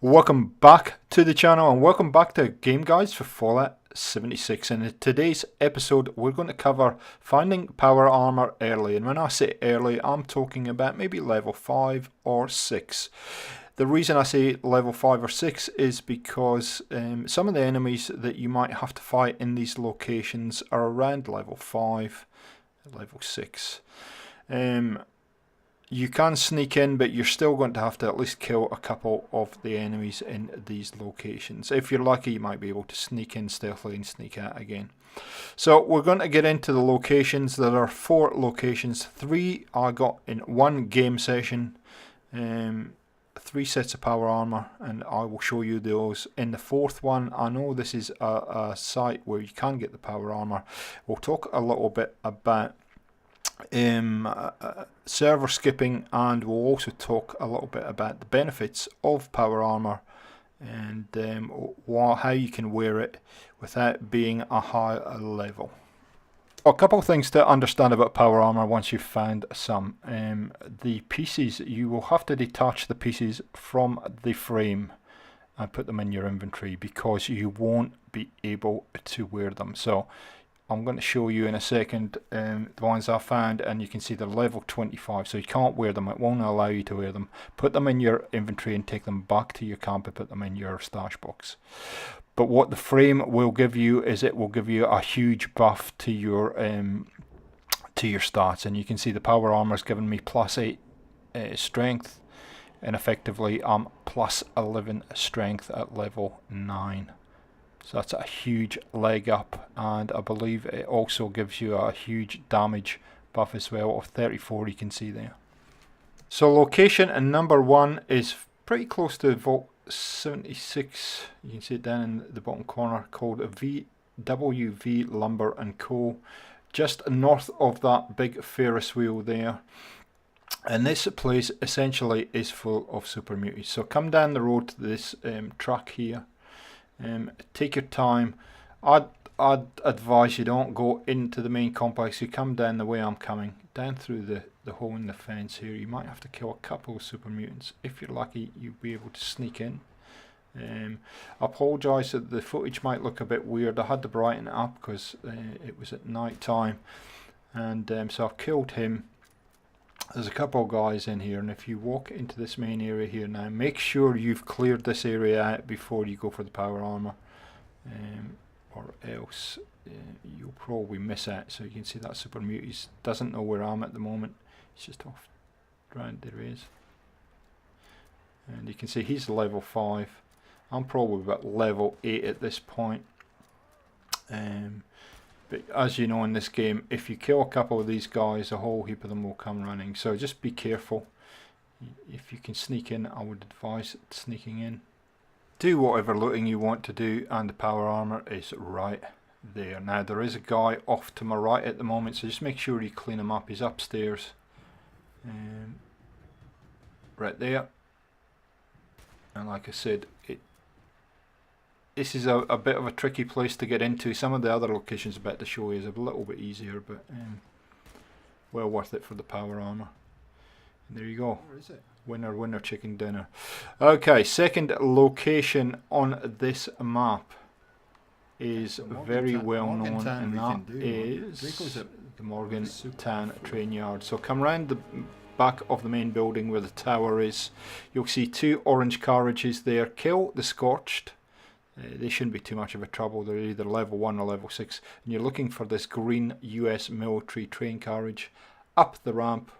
Welcome back to the channel and welcome back to Game Guides for Fallout 76. And in today's episode we're going to cover finding power armor early, and when I say early I'm talking about maybe level 5 or 6. The reason I say level 5 or 6 is because some of the enemies that you might have to fight in these locations are around level 5, level 6. You can sneak in, but you're still going to have to at least kill a couple of the enemies in these locations. If you're lucky, you might be able to sneak in stealthily and sneak out again. So we're going to get into the locations. There are 4 locations. 3 I got in one game session. 3 sets of power armor, and I will show you those. In the 4th one, I know this is a site where you can get the power armor. We'll talk a little bit about server skipping, and we'll also talk a little bit about the benefits of power armor and how you can wear it without being a high level. A couple of things to understand about power armor once you've found some. The pieces, you will have to detach the pieces from the frame and put them in your inventory because you won't be able to wear them. So I'm going to show you in a second the ones I found, and you can see they're level 25, so you can't wear them. It won't allow you to wear them. Put them in your inventory and take them back to your camp and put them in your stash box. But what the frame will give you is it will give you a huge buff to your stats, and you can see the power armor is giving me +8 strength, and effectively I'm +11 strength at level 9. So that's a huge leg up, and I believe it also gives you a huge damage buff as well of 34, you can see there. So location and number 1 is pretty close to Vault 76. You can see it down in the bottom corner, called WV Lumber and Co. Just north of that big Ferris wheel there. And this place essentially is full of super muties. So come down the road to this track here. Take your time. I'd advise you don't go into the main complex. You come down the way I'm coming, down through the hole in the fence here. You might have to kill a couple of super mutants. If you're lucky, you'll be able to sneak in. I apologise that the footage might look a bit weird. I had to brighten it up because it was at night time, and so I've killed him. There's a couple of guys in here, and if you walk into this main area here now, make sure you've cleared this area out before you go for the power armor, or else you'll probably miss out. So you can see that super mutant doesn't know where I'm at the moment. He's just off round there he is, and you can see he's level 5. I'm probably about level 8 at this point. But as you know in this game, if you kill a couple of these guys, a whole heap of them will come running. So just be careful. If you can sneak in, I would advise sneaking in. Do whatever looting you want to do, and the power armor is right there. Now there is a guy off to my right at the moment, so just make sure you clean him up. He's upstairs. Right there. And like I said, this is a bit of a tricky place to get into. Some of the other locations I'm about to show you is a little bit easier, but well worth it for the power armor. And there you go. Where is it? Winner, winner, chicken dinner. Okay, second location on this map is very well known, and that is the Morgantown train yard. So come round the back of the main building where the tower is. You'll see 2 orange carriages there. Kill the Scorched. They shouldn't be too much of a trouble. They're either level 1 or level 6. And you're looking for this green US military train carriage. Up the ramp.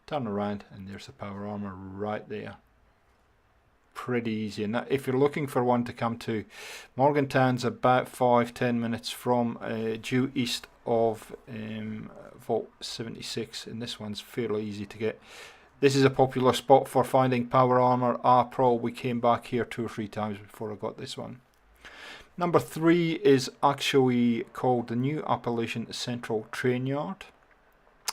Turn around, and there's the power armor right there. Pretty easy. And if you're looking for one to come to, Morgantown's about 5-10 minutes from due east of Vault 76. And this one's fairly easy to get. This is a popular spot for finding power armor. I probably came back here 2 or 3 times before I got this one. Number 3 is actually called the New Appalachian Central Train Yard,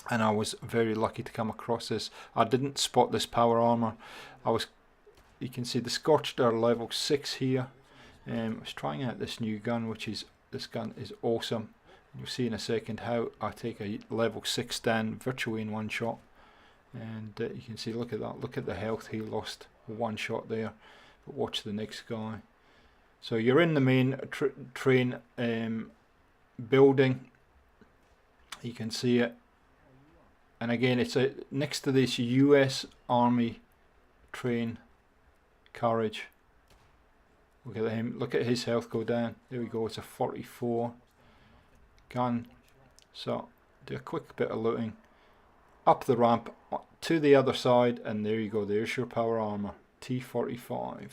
and I was very lucky to come across this. I didn't spot this power armor. You can see the Scorched are level 6 here. I was trying out this new gun, this gun is awesome. You'll see in a second how I take a level 6 down virtually in one shot. And you can see, look at that, look at the health he lost one shot there. But watch the next guy. So you're in the main train building. You can see it. And again, it's next to this US Army train carriage. Look at him. Look at his health go down. There we go. It's a 44 gun. So do a quick bit of looting. Up the ramp to the other side, and there you go. There's your power armor. T45.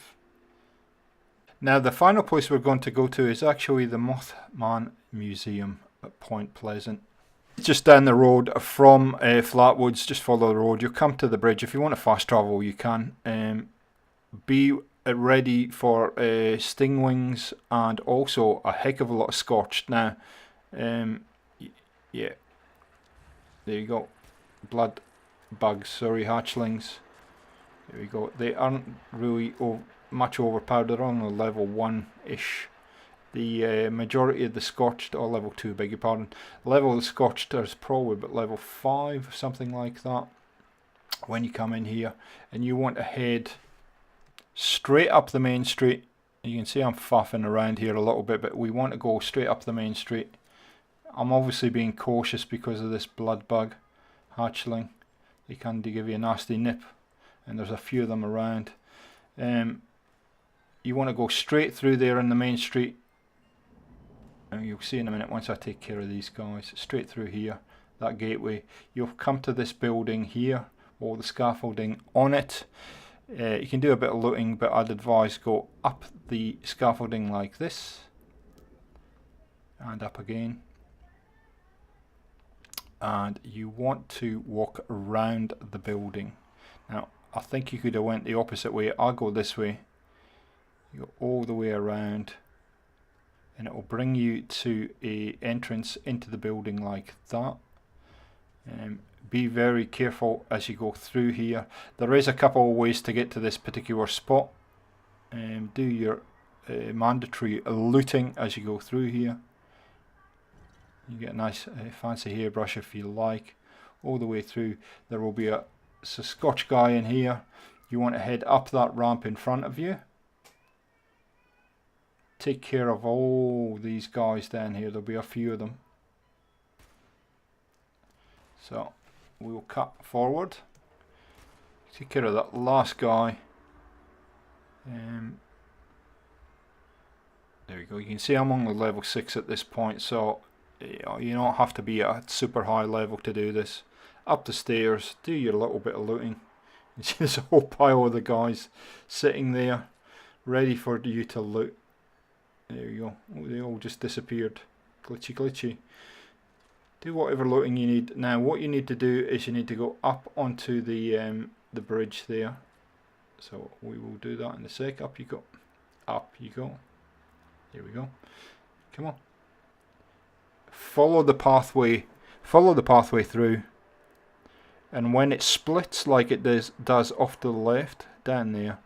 Now the final place we're going to go to is actually the Mothman Museum at Point Pleasant. Just down the road from Flatwoods. Just follow the road. You'll come to the bridge. If you want to fast travel, you can. Be ready for stingwings and also a heck of a lot of scorched. Now, yeah, there you go. Blood bugs, sorry, hatchlings. There we go. They aren't really much overpowered. They're on a level 1-ish. The majority of the scorched, or level 2, beg your pardon. Level of the scorched is probably about level 5, something like that. When you come in here, and you want to head straight up the main street. You can see I'm faffing around here a little bit, but we want to go straight up the main street. I'm obviously being cautious because of this blood bug hatchling. They can give you a nasty nip, and there's a few of them around. You want to go straight through there in the main street, and you'll see in a minute once I take care of these guys. Straight through here, that gateway. You'll come to this building here, or the scaffolding on it. You can do a bit of looting, but I'd advise go up the scaffolding like this, and up again. And you want to walk around the building. Now, I think you could have went the opposite way. I'll go this way. You go all the way around, and it will bring you to a entrance into the building like that. Be very careful as you go through here. There is a couple of ways to get to this particular spot. Do your mandatory looting as you go through here. You get a nice fancy hairbrush if you like. All the way through, there will be a Scotch guy in here. You want to head up that ramp in front of you. Take care of all these guys down here. There'll be a few of them. So we'll cut forward. Take care of that last guy. There we go. You can see I'm on the level 6 at this point, so you don't have to be at super high level to do this. Up the stairs, do your little bit of looting. You see there's a whole pile of the guys sitting there, ready for you to loot. There you go. Oh, they all just disappeared. Glitchy, glitchy. Do whatever looting you need. Now, what you need to do is you need to go up onto the bridge there. So we will do that in a sec. Up you go. Up you go. There we go. Come on. Follow the pathway. Follow the pathway through. And when it splits like it does off to the left, down there,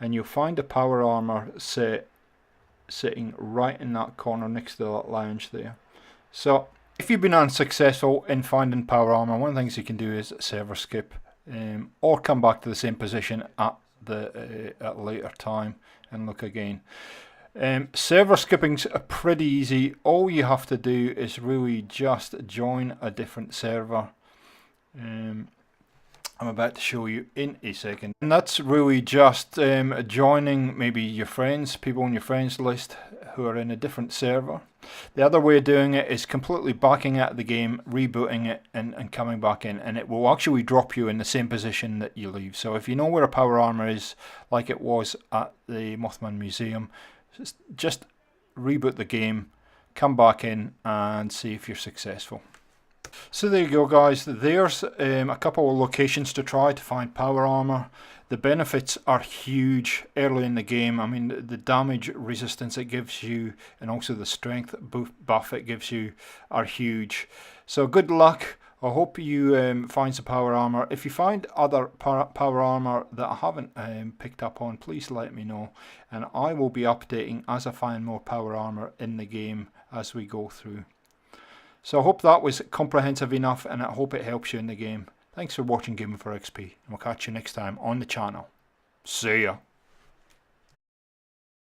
and you'll find a power armor set sitting right in that corner next to that lounge there. So if you've been unsuccessful in finding power armor, one of the things you can do is server skip, or come back to the same position at a later time and look again. Server skipping's pretty easy. All you have to do is really just join a different server. I'm about to show you in a second, and that's really just joining maybe your friends, people on your friends list who are in a different server. The other way of doing it is completely backing out of the game, rebooting it, and coming back in, and it will actually drop you in the same position that you leave. So if you know where a power armor is, like it was at the Mothman Museum, just reboot the game, come back in, and see if you're successful. So there you go, guys. There's a couple of locations to try to find power armor. The benefits are huge early in the game. I mean, the damage resistance it gives you and also the strength buff it gives you are huge. So good luck. I hope you find some power armor. If you find other power armor that I haven't picked up on, please let me know, and I will be updating as I find more power armor in the game as we go through. So I hope that was comprehensive enough, and I hope it helps you in the game. Thanks for watching Gaming for XP, and we'll catch you next time on the channel. See ya.